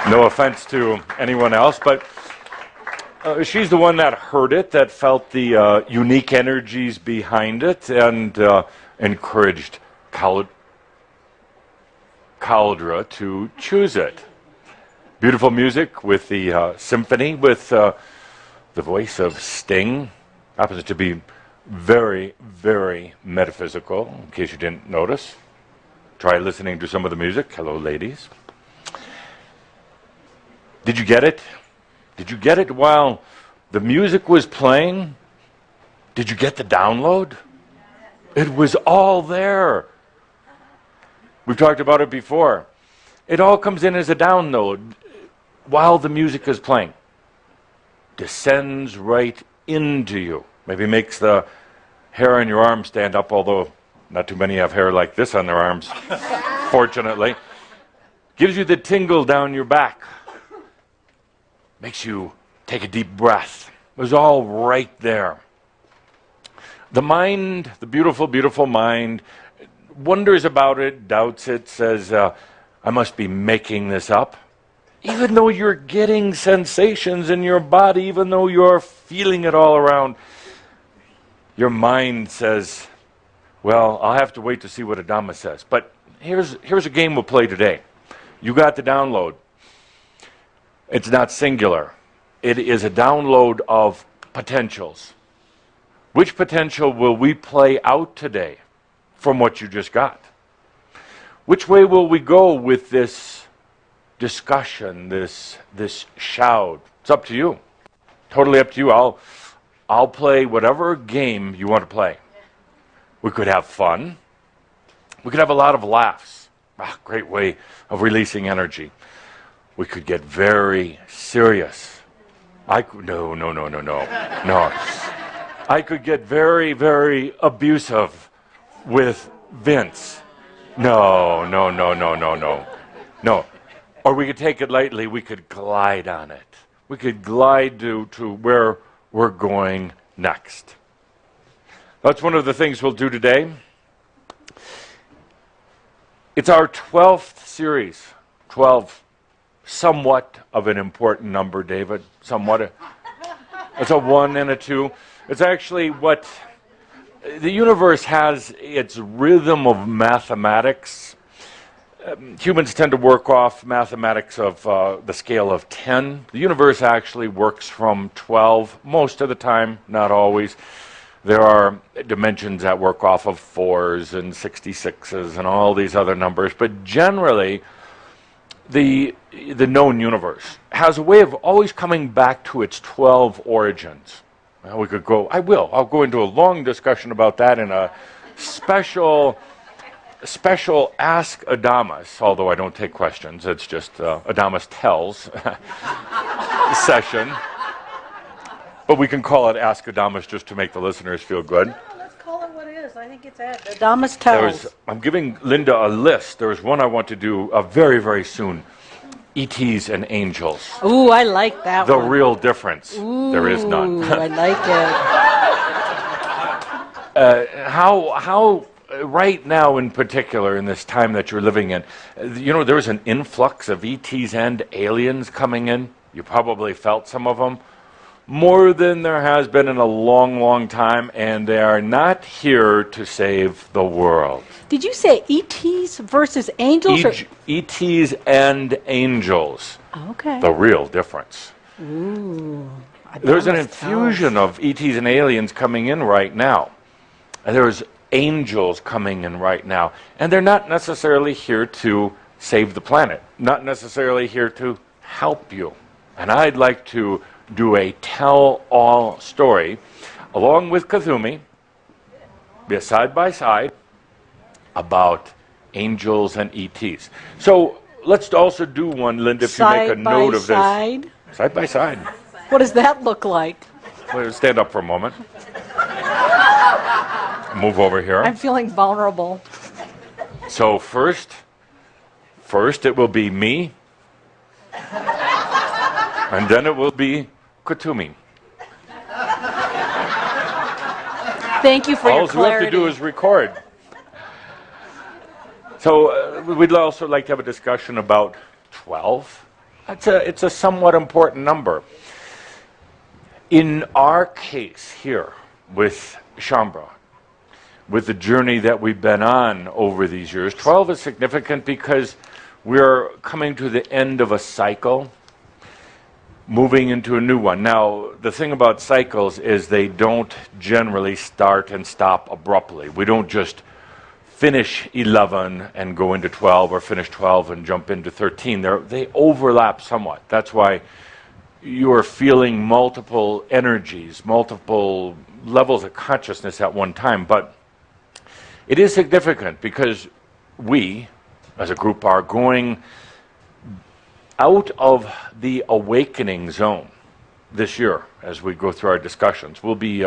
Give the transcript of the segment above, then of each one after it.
No offense to anyone else, but she's the one that heard it, that felt the unique energies behind it, and encouraged Caldra to choose it. Beautiful music with the symphony, with the voice of Sting. Happens to be very, very metaphysical, in case you didn't notice. Try listening to some of the music. Hello, ladies. Did you get it? Did you get it while the music was playing? Did you get the download? It was all there. We've talked about it before. It all comes in as a download while the music is playing. Descends right into you. Maybe makes the hair on your arm stand up, although not too many have hair like this on their arms, fortunately. Gives you the tingle down your back. Makes you take a deep breath. It was all right there. The mind, the beautiful, beautiful mind, wonders about it, doubts it, says, I must be making this up. Even though you're getting sensations in your body, even though you're feeling it all around, your mind says, well, I'll have to wait to see what Adama says. But here's a game we'll play today. You got the download. It's not singular. It is a download of potentials. Which potential will we play out today from what you just got? Which way will we go with this discussion, this shoud? It's up to you. Totally up to you. I'll play whatever game you want to play. We could have fun. We could have a lot of laughs. Great way of releasing energy. We could get very serious. No. I could get very, very abusive with Vince. No. Or we could take it lightly. We could glide on it. We could glide to where we're going next. That's one of the things we'll do today. It's our 12th series. 12. Somewhat of an important number, David. Somewhat. It's a 1 and a 2. It's actually what the universe has, its rhythm of mathematics. Humans tend to work off mathematics of the scale of 10. The universe actually works from 12 most of the time, not always. There are dimensions that work off of 4s and 66s and all these other numbers, but generally the known universe has a way of always coming back to its 12 origins. Well, we could go, I'll go into a long discussion about that in a special Ask Adamas, although I don't take questions, it's just Adamas Tells session. But we can call it Ask Adamas just to make the listeners feel good. Let's call it what it is. I think it's Adamas Tells. I'm giving Linda a list. There's one I want to do very, very soon. ETs and angels. Ooh, I like that one. The real difference. Ooh, there is none. I like it. How right now in particular, in this time that you're living in, there's an influx of ETs and aliens coming in. You probably felt some of them. More than there has been in a long, long time, and they are not here to save the world. Did you say ETs versus angels? ETs and angels. Okay. The real difference. Ooh. There's an infusion of ETs and aliens coming in right now. And there's angels coming in right now. And they're not necessarily here to save the planet. Not necessarily here to help you. And I'd like to do a tell-all story along with Kazumi, be side by side, about angels and ETs. So let's also do one, Linda, if you make a note of this. Side by side. What does that look like? Stand up for a moment. Move over here. I'm feeling vulnerable. So first it will be me, and then it will be Kutumi. Thank you for your clarity. All we have to do is record. So we'd also like to have a discussion about 12. It's a somewhat important number. In our case here with Shambra, with the journey that we've been on over these years, 12 is significant because we're coming to the end of a cycle, moving into a new one. Now, the thing about cycles is they don't generally start and stop abruptly. We don't just finish 11 and go into 12, or finish 12 and jump into 13. They overlap somewhat. That's why you're feeling multiple energies, multiple levels of consciousness at one time. But it is significant because we, as a group, are going out of the awakening zone this year as we go through our discussions. We'll be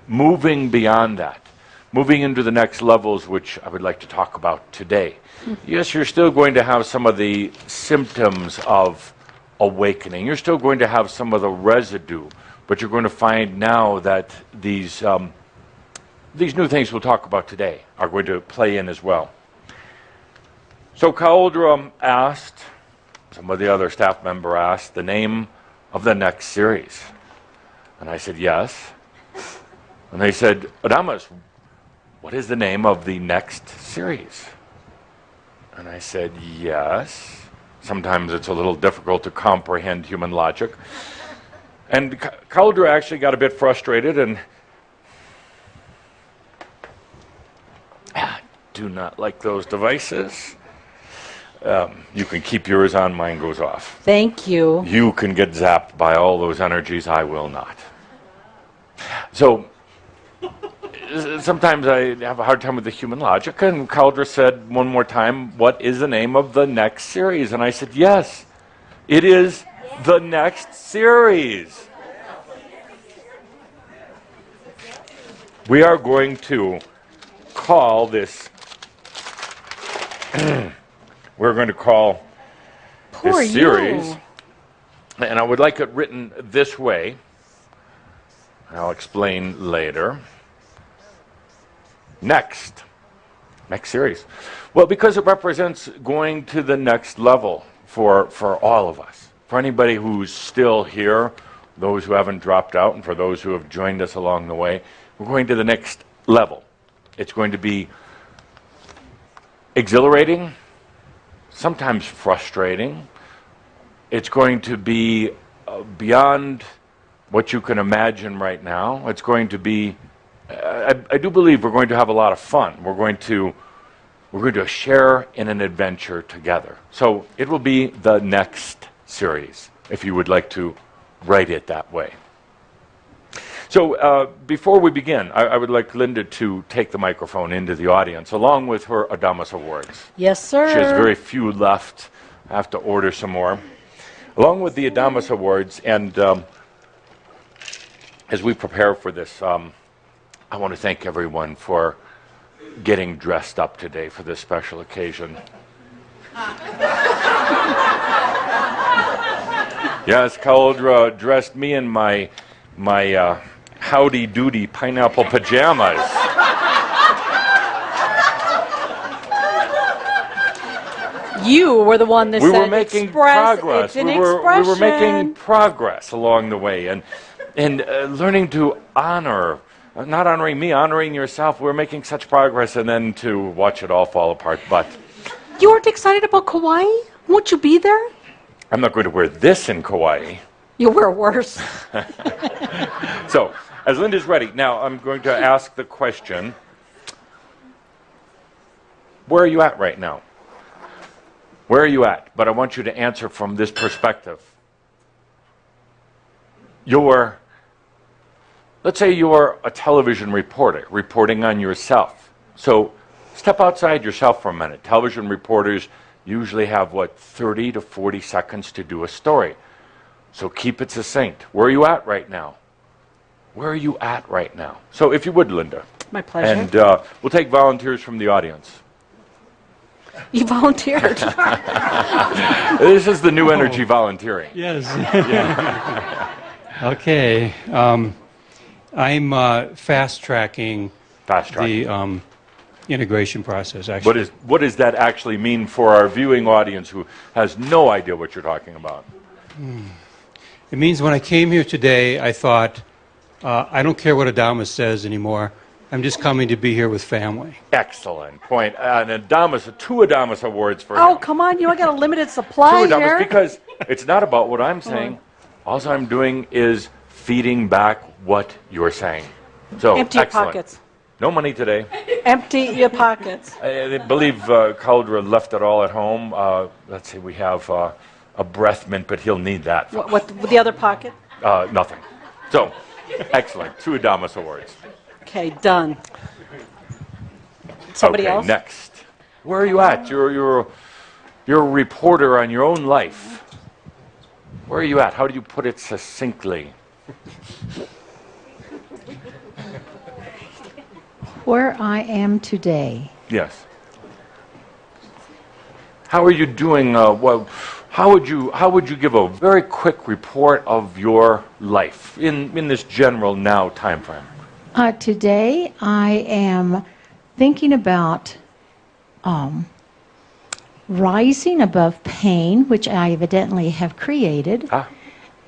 moving beyond that, moving into the next levels, which I would like to talk about today. Yes, you're still going to have some of the symptoms of awakening. You're still going to have some of the residue, but you're going to find now that these new things we'll talk about today are going to play in as well. So Cauldre asked, some of the other staff member asked, the name of the next series. And I said, yes. And they said, Adamas, what is the name of the next series? And I said, yes. Sometimes it's a little difficult to comprehend human logic. And Cauldre actually got a bit frustrated and do not like those devices. You can keep yours on, mine goes off. Thank you. You can get zapped by all those energies, I will not. So, sometimes I have a hard time with the human logic, and Cauldre said one more time, what is the name of the next series? And I said, yes, it is the next series. We are going to call this, we're going to call Poor this series, you. and I would like it written this way. I'll explain later. Next series. Well, because it represents going to the next level for all of us. For anybody who's still here, those who haven't dropped out, and for those who have joined us along the way, we're going to the next level. It's going to be exhilarating, sometimes frustrating. It's going to be beyond what you can imagine right now. It's going to be, I do believe we're going to have a lot of fun. We're going to share in an adventure together. So it will be the next series, if you would like to write it that way. So before we begin, I would like Linda to take the microphone into the audience, along with her Adamas Awards. Yes, sir. She has very few left. I have to order some more. Along with the Adamas Awards, and as we prepare for this, I want to thank everyone for getting dressed up today for this special occasion. Yes, Cauldre dressed me in my Howdy Doody pineapple pajamas. You were the one that We said were making express. progress. It's an We were expression. making progress along the way, and learning to honor, not honoring me, honoring yourself. We're making such progress, and then to watch it all fall apart. But You weren't excited about Kauai? Won't you be there? I'm not going to wear this in Kauai. You'll wear worse. So, as Linda's ready, now I'm going to ask the question, where are you at right now? Where are you at? But I want you to answer from this perspective. Let's say you're a television reporter, reporting on yourself. So, step outside yourself for a minute. Television reporters usually have, 30 to 40 seconds to do a story. So keep it succinct. Where are you at right now? Where are you at right now? So if you would, Linda. My pleasure. And we'll take volunteers from the audience. You volunteered. This is the new energy volunteering. Yes. Okay. I'm fast tracking Fast track. integration process, actually. What does that actually mean for our viewing audience who has no idea what you're talking about? It means when I came here today, I thought, I don't care what Adamus says anymore. I'm just coming to be here with family. Excellent point. An Adamus, 2 Adamus awards for Oh, him. come on, you got a limited supply 2 Adamus, here. because it's not about what I'm saying. All I'm doing is feeding back what you're saying. So, Empty your excellent. pockets. No money today. Empty your pockets. I believe Caldra left it all at home. Let's see, we have a breath mint, but he'll need that. What the other pocket? Nothing. So, excellent. 2 Adamus awards. Okay, done. Somebody okay, else? Next. Where are you at? You're a reporter on your own life. Where are you at? How do you put it succinctly? Where I am today. Yes. How are you doing? How would you give a very quick report of your life in this general now time frame? Today I am thinking about rising above pain, which I evidently have created,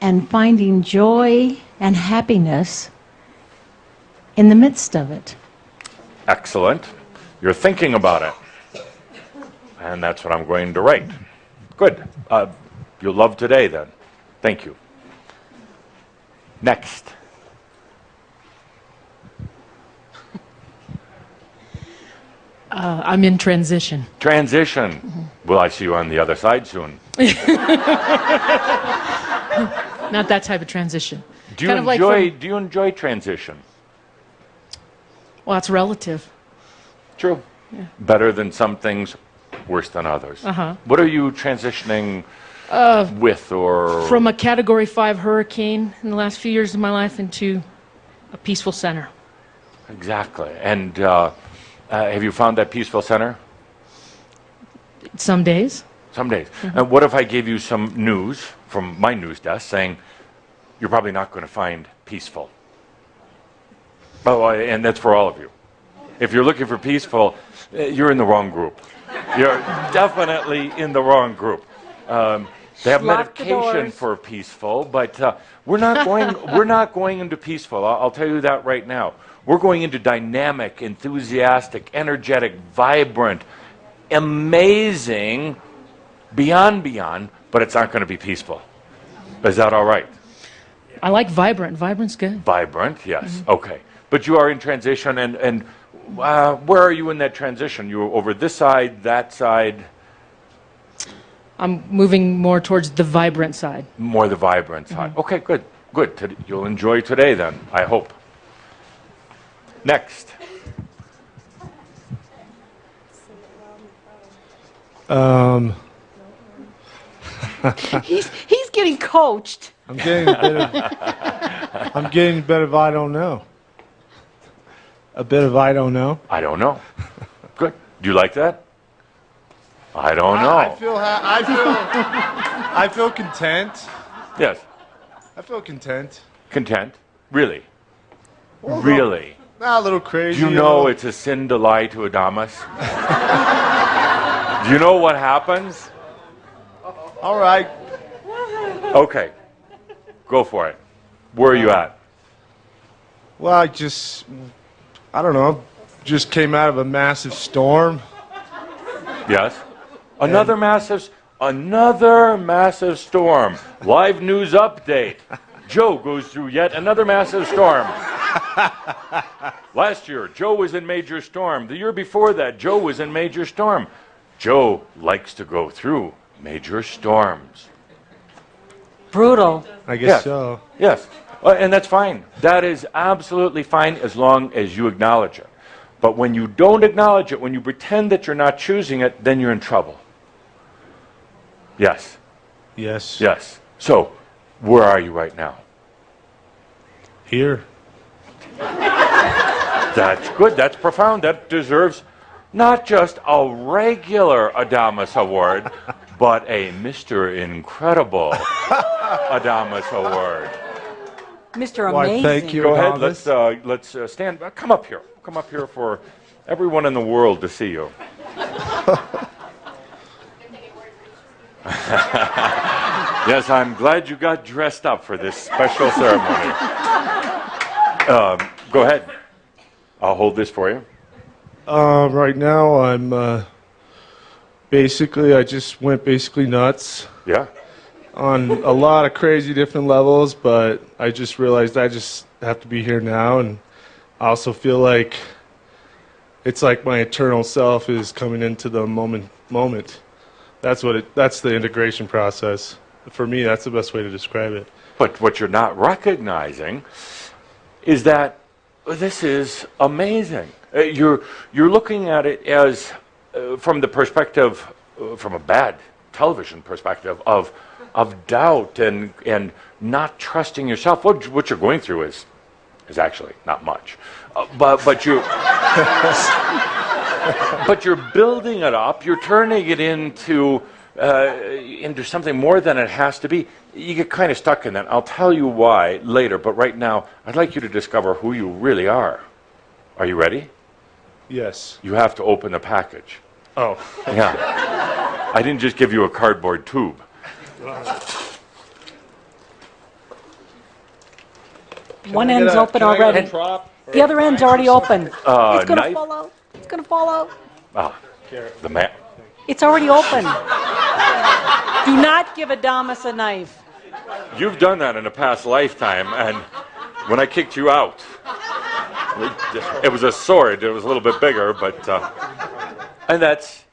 and finding joy and happiness in the midst of it. Excellent. You're thinking about it. And that's what I'm going to write. Good. You'll love today then. Thank you. Next. I'm in transition. Transition. Mm-hmm. Will I see you on the other side soon? Not that type of transition. Do you enjoy transition? Well, it's relative. True. Yeah. Better than some things, worse than others. Uh-huh. What are you transitioning with or? From a Category 5 hurricane in the last few years of my life into a peaceful center. Exactly. And have you found that peaceful center? Some days. Some days. Mm-hmm. And what if I gave you some news from my news desk saying you're probably not going to find peaceful? Oh, and that's for all of you. If you're looking for peaceful, you're in the wrong group. You're definitely in the wrong group. They have medication for peaceful, but we're not going. We're not going into peaceful. I'll tell you that right now. We're going into dynamic, enthusiastic, energetic, vibrant, amazing, beyond. But it's not going to be peaceful. Is that all right? I like vibrant. Vibrant's good. Vibrant, yes. Mm-hmm. Okay. But you are in transition, and where are you in that transition? You're over this side, that side? I'm moving more towards the vibrant side. More the vibrant side. Mm-hmm. Okay, good. Good. You'll enjoy today then, I hope. Next. He's getting coached. I'm getting a bit of I don't know. A bit of I don't know. I don't know. Good. Do you like that? I don't know. I feel content. Yes. I feel content. Content? Really? Well, really? A little crazy. Do you know it's a sin to lie to Adamus? Do you know what happens? All right. Okay. Go for it. Where are you at? Well, I don't know. Just came out of a massive storm. Yes. Another massive storm. Live news update. Joe goes through yet another massive storm. Last year, Joe was in major storm. The year before that, Joe was in major storm. Joe likes to go through major storms. Brutal. I guess so. Yes. And that's fine. That is absolutely fine as long as you acknowledge it. But when you don't acknowledge it, when you pretend that you're not choosing it, then you're in trouble. Yes. Yes. Yes. So, where are you right now? Here. That's good. That's profound. That deserves not just a regular Adamus Award, but a Mr. Incredible Adamus Award. Mr. Why, Amazing. thank you. Go ahead. Let's stand. Come up here. Come up here for everyone in the world to see you. Yes, I'm glad you got dressed up for this special ceremony. Go ahead. I'll hold this for you. Right now, I'm basically, I just went basically nuts Yeah? on a lot of crazy different levels, but I just realized I just have to be here now, and I also feel like it's like my eternal self is coming into the moment. That's the integration process. For me, that's the best way to describe it. But what you're not recognizing is that this is amazing. You're looking at it as from the perspective, from a bad television perspective of doubt and not trusting yourself. What you're going through is actually not much, but you but you're building it up. You're turning it into something more than it has to be. You get kind of stuck in that. I'll tell you why later, but right now, I'd like you to discover who you really are. Are you ready? Yes. You have to open the package. Oh. Yeah. I didn't just give you a cardboard tube. One end's open already. The other end's already open. It's going to Knife? fall out. It's going to fall out. Ah, the man. It's already open. Do not give Adamus a knife. You've done that in a past lifetime, and when I kicked you out, it was a sword. It was a little bit bigger, but and that's.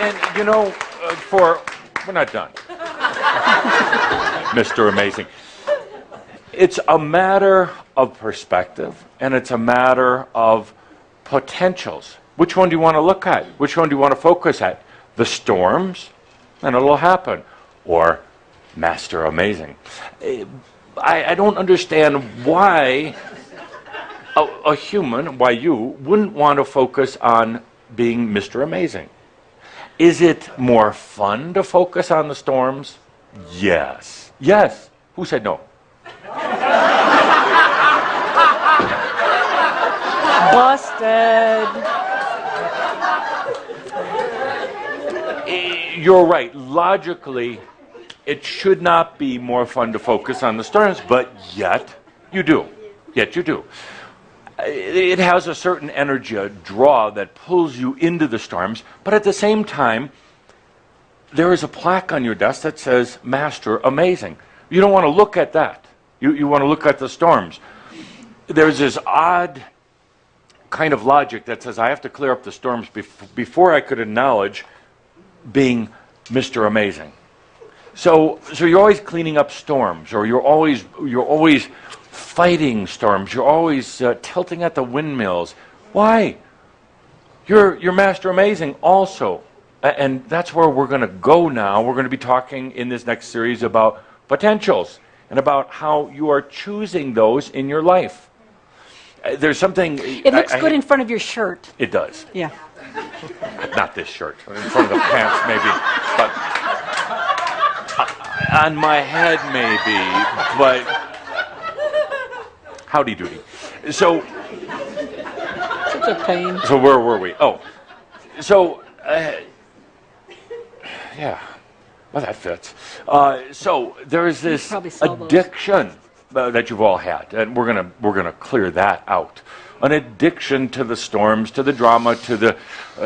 And you know, we're not done, Mr. Amazing. It's a matter of perspective, and it's a matter of potentials. Which one do you want to look at? Which one do you want to focus at? The storms, and it'll happen. Or Master Amazing. I don't understand why a human, why you, wouldn't want to focus on being Mr. Amazing. Is it more fun to focus on the storms? Yes. Yes. Who said no? Busted. You're right. Logically, it should not be more fun to focus on the storms, but yet you do. Yet you do. It has a certain energy, a draw that pulls you into the storms, but at the same time, there is a plaque on your desk that says, Master Amazing. You don't want to look at that. You want to look at the storms. There's this odd kind of logic that says I have to clear up the storms before I could acknowledge being Mr. Amazing. So you're always cleaning up storms, or you're always fighting storms. You're always tilting at the windmills. Why? You're Master Amazing also. And that's where we're going to go now. We're going to be talking in this next series about potentials and about how you are choosing those in your life. There's something... It looks good in front of your shirt. It does. Yeah. Not this shirt. In front of the pants, maybe. But on my head, maybe. But howdy doody. So Such a pain. So where were we? Oh, so yeah. Well, that fits. So there is this probably sell those. addiction that you've all had, and we're gonna clear that out. An addiction to the storms, to the drama, to the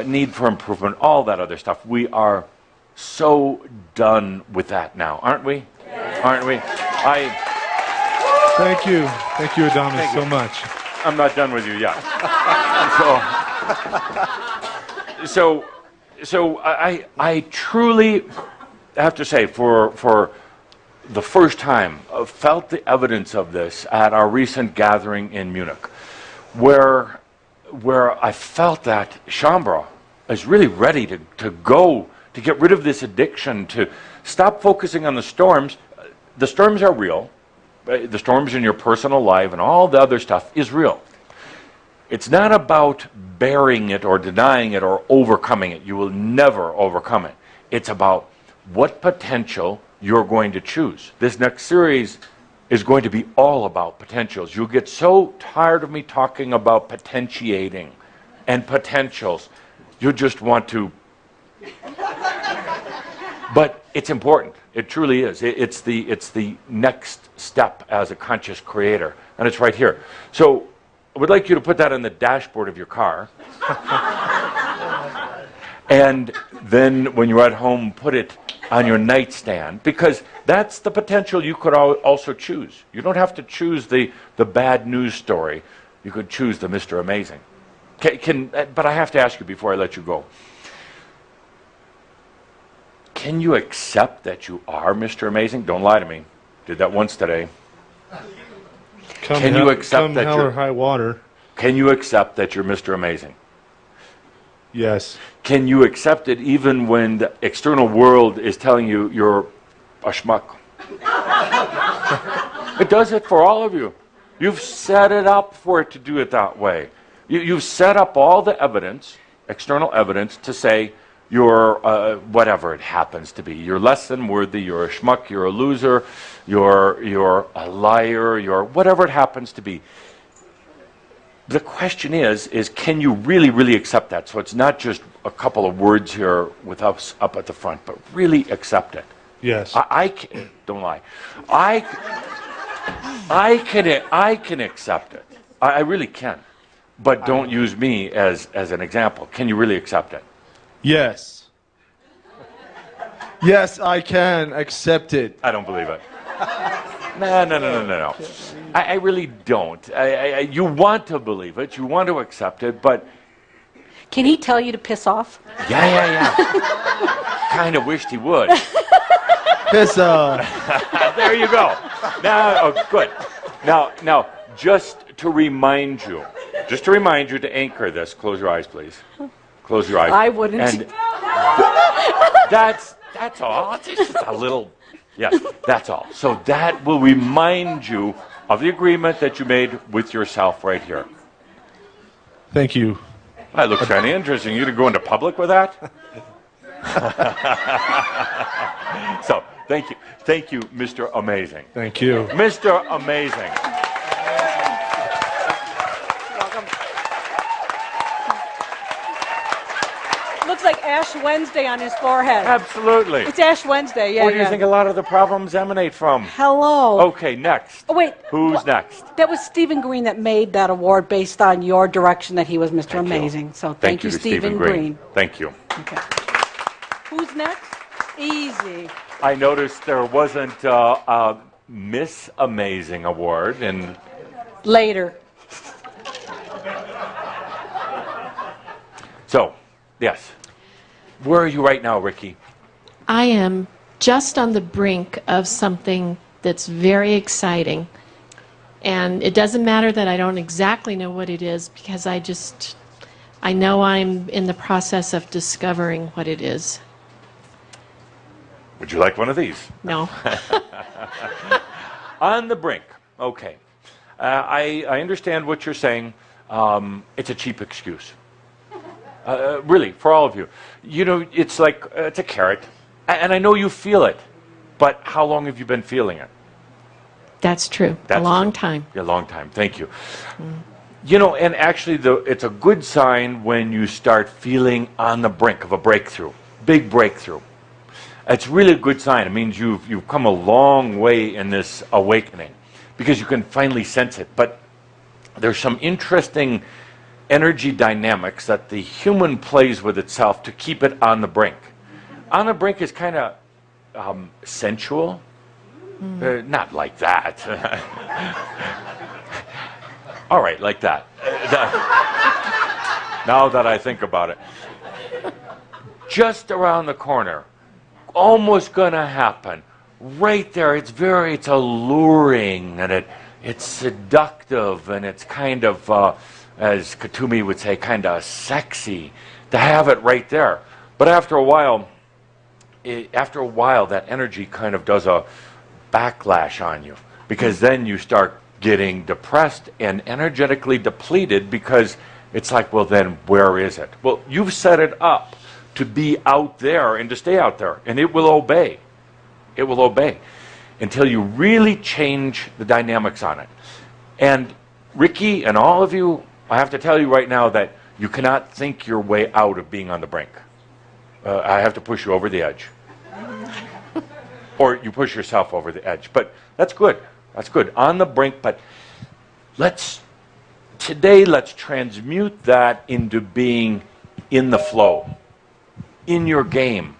need for improvement, all that other stuff. We are so done with that now, aren't we? Aren't we? Thank you, Adamus, so much. I'm not done with you yet. So I truly have to say, for the first time, felt the evidence of this at our recent gathering in Munich, where I felt that Shambra is really ready to go, to get rid of this addiction, to stop focusing on the storms. The storms are real. The storms in your personal life and all the other stuff is real. It's not about bearing it or denying it or overcoming it. You will never overcome it. It's about what potential you're going to choose. This next series is going to be all about potentials. You'll get so tired of me talking about potentiating and potentials. You just want to. But it's important. It truly is. It's the next step as a conscious creator. And it's right here. So I would like you to put that on the dashboard of your car. And then when you're at home, put it on your nightstand, because that's the potential you could also choose. You don't have to choose the bad news story. You could choose the Mr. Amazing. But I have to ask you before I let you go. Can you accept that you are Mr. Amazing? Don't lie to me. Did that once today. Can you accept that hell or high water? Can you accept that you're Mr. Amazing? Yes. Can you accept it even when the external world is telling you you're a schmuck? It does it for all of you. You've set it up for it to do it that way. You've set up all the evidence, external evidence, to say you're whatever it happens to be. You're less than worthy, you're a schmuck, you're a loser, you're a liar, you're whatever it happens to be. The question is can you really, really accept that? So it's not just a couple of words here with us up at the front, but really accept it. Yes. I can, don't lie. I can accept it. I really can. But don't use me as an example. Can you really accept it? Yes. Yes, I can accept it. I don't believe it. No. I really don't. You want to believe it. You want to accept it, but... Can he tell you to piss off? Yeah. Kind of wished he would. Piss off. There you go. Now, oh, good. Now, just to remind you to anchor this, close your eyes, please. Close your eyes. I wouldn't. And that's all. It's just a little... Yes, that's all. So that will remind you of the agreement that you made with yourself right here. Thank you. That looks kind of interesting. You to go into public with that? So, thank you, Mr. Amazing. Thank you. Mr. Amazing. Looks like Ash Wednesday on his forehead. Absolutely. It's Ash Wednesday, yeah. Where do you think a lot of the problems emanate from? Hello. Okay, next. Oh, wait. Who's next? That was Stephen Green that made that award based on your direction that he was Mr. Thank you. So thank you, to Stephen Green. Thank you. Okay. Who's next? Easy. I noticed there wasn't a Miss Amazing award, and Later. so, yes. Where are you right now, Ricky? I am just on the brink of something that's very exciting. And it doesn't matter that I don't exactly know what it is, because I know I'm in the process of discovering what it is. Would you like one of these? No. On the brink. Okay. I understand what you're saying. It's a cheap excuse. Really, for all of you. You know, it's like, it's a carrot. And I know you feel it. But how long have you been feeling it? That's true. That's a long true. time. A long time. Thank you. You know, and actually, it's a good sign when you start feeling on the brink of a breakthrough. Big breakthrough. It's really a good sign. It means you've come a long way in this awakening, because you can finally sense it. But there's some interesting energy dynamics that the human plays with itself to keep it on the brink. On the brink is kind of sensual. Not like that. All right, like that. Now that I think about it. Just around the corner. Almost gonna happen. Right there, it's alluring, and it's seductive, and it's kind of, as Katumi would say, kind of sexy to have it right there. But after a while, that energy kind of does a backlash on you, because then you start getting depressed and energetically depleted, because it's like, well, then where is it? Well, you've set it up to be out there and to stay out there, and it will obey. It will obey until you really change the dynamics on it. And Ricky and all of you, I have to tell you right now that you cannot think your way out of being on the brink. I have to push you over the edge. Or you push yourself over the edge. But that's good. That's good. On the brink, but today let's transmute that into being in the flow, in your game,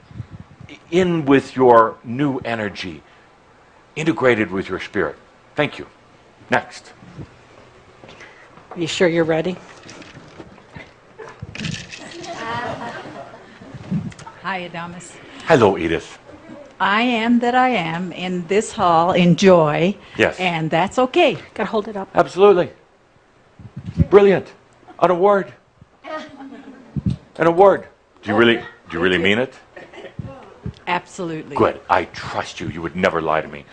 in with your new energy, integrated with your spirit. Thank you. Next. You sure you're ready? Hi, Adamus. Hello, Edith. I am that I am in this hall in joy. Yes. And that's okay. Gotta hold it up. Absolutely. Brilliant. An award. An award. Do you really mean it? Absolutely. Good. I trust you. You would never lie to me.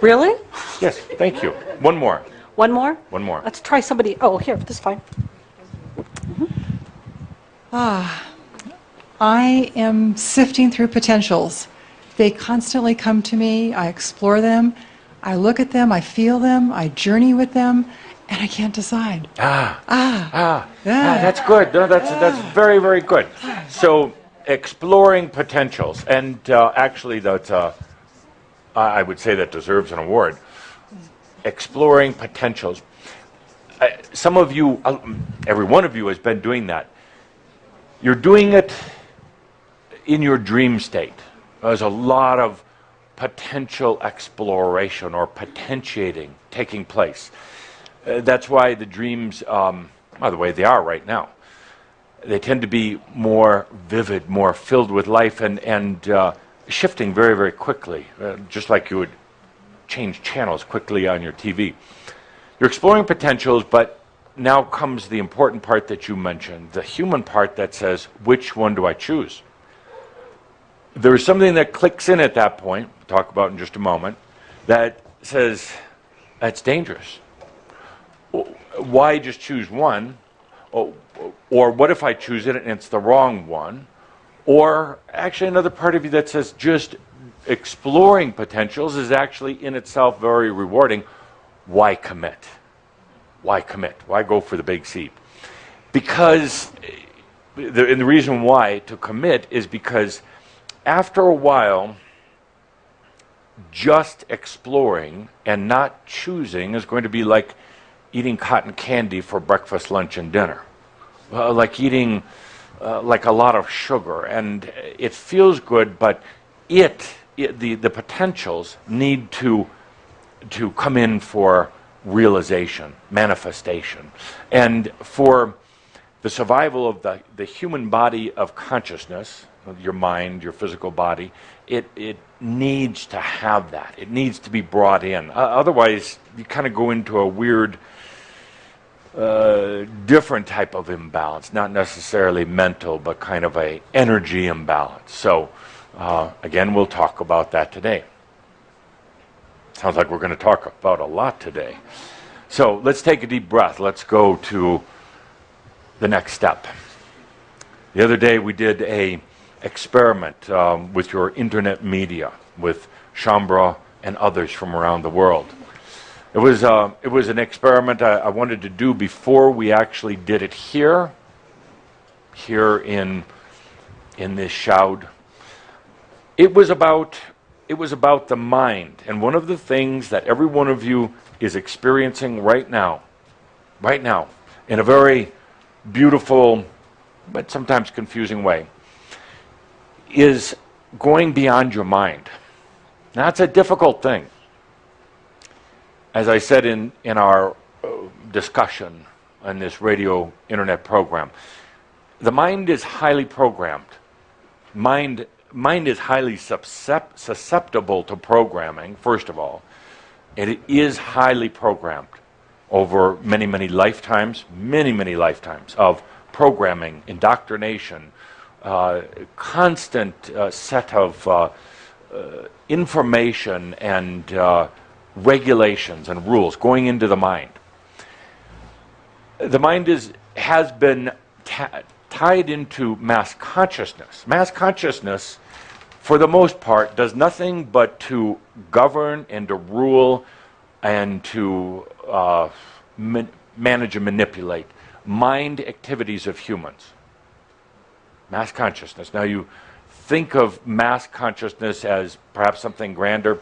Really? Yes, thank you. One more. One more? One more. Let's try somebody. Oh, here, this is fine. I am sifting through potentials. They constantly come to me. I explore them. I look at them. I feel them. I journey with them, and I can't decide. That's good. No, that's very, very good. So, exploring potentials, and actually, that's I would say that deserves an award. Exploring potentials. Some of you, every one of you, has been doing that. You're doing it in your dream state. There's a lot of potential exploration or potentiating taking place. That's why the dreams are the way they are right now. They tend to be more vivid, more filled with life, and shifting very, very quickly, just like you would change channels quickly on your TV. You're exploring potentials, but now comes the important part that you mentioned, the human part that says, which one do I choose? There is something that clicks in at that point, we'll talk about in just a moment, that says, that's dangerous. Why just choose one? Or what if I choose it and it's the wrong one? Or actually another part of you that says just exploring potentials is actually in itself very rewarding. Why commit? Why commit? Why go for the big seat? Because, and the reason why to commit is because after a while, just exploring and not choosing is going to be like eating cotton candy for breakfast, lunch, and dinner. Like eating like a lot of sugar, and it feels good, but the potentials need to come in for realization, manifestation. And for the survival of the human body of consciousness, your mind, your physical body, it needs to have that. It needs to be brought in. Otherwise, you kind of go into a weird, different type of imbalance, not necessarily mental, but kind of a energy imbalance. So, again, we'll talk about that today. Sounds like we're going to talk about a lot today. So let's take a deep breath. Let's go to the next step. The other day we did a experiment with your internet media, with Shambra and others from around the world. It was an experiment I wanted to do before we actually did it here in this Shoud. It was about the mind, and one of the things that every one of you is experiencing right now, in a very beautiful but sometimes confusing way, is going beyond your mind. Now, that's a difficult thing. As I said in our discussion on this radio internet program, the mind is highly programmed. Mind is highly susceptible to programming, first of all. And it is highly programmed over many, many lifetimes of programming, indoctrination, constant set of information and regulations and rules going into the mind. The mind has been tied into mass consciousness. Mass consciousness, for the most part, does nothing but to govern and to rule and to manage and manipulate mind activities of humans. Mass consciousness. Now you think of mass consciousness as perhaps something grander.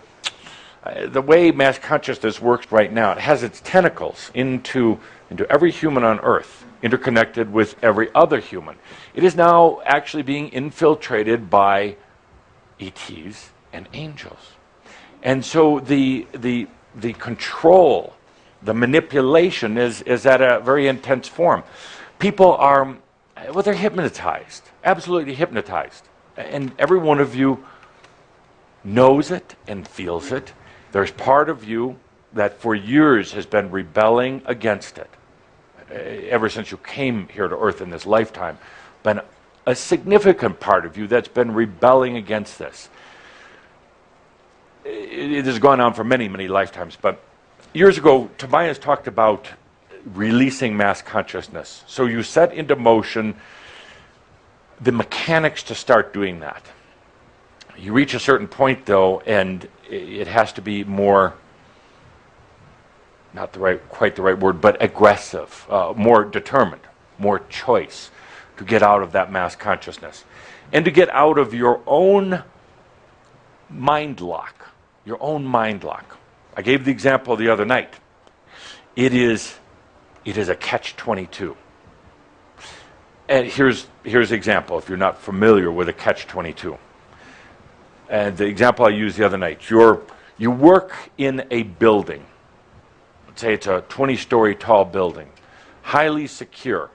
The way mass consciousness works right now, it has its tentacles into every human on Earth, interconnected with every other human. It is now actually being infiltrated by ETs and angels. And so the control, the manipulation is at a very intense form. People are, well, they're hypnotized, absolutely hypnotized. And every one of you knows it and feels it. There's part of you that for years has been rebelling against it. Ever since you came here to Earth in this lifetime, been a significant part of you that's been rebelling against this. It has gone on for many, many lifetimes, but years ago, Tobias talked about releasing mass consciousness. So you set into motion the mechanics to start doing that. You reach a certain point, though, and it has to be more, not quite the right word, but aggressive, more determined, more choice to get out of that mass consciousness. And to get out of your own mind lock, your own mind lock. I gave the example the other night. It is a catch-22. And here's the example, if you're not familiar with a catch-22. And the example I used the other night, you work in a building. Let's say it's a 20-story tall building, highly secure,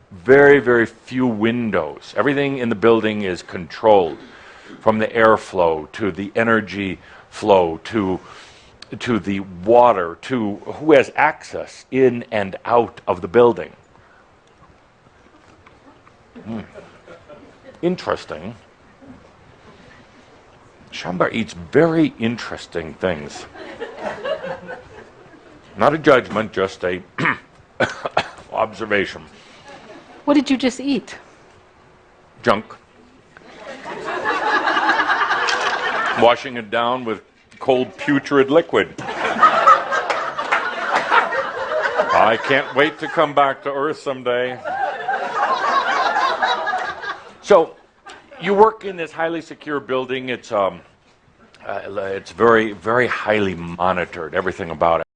very, very few windows. Everything in the building is controlled, from the airflow to the energy flow to the water, to who has access in and out of the building. Interesting. Shambar eats very interesting things. Not a judgment, just a observation. What did you just eat? Junk. Washing it down with cold putrid liquid. I can't wait to come back to Earth someday. So, you work in this highly secure building. It's very, very highly monitored, everything about it.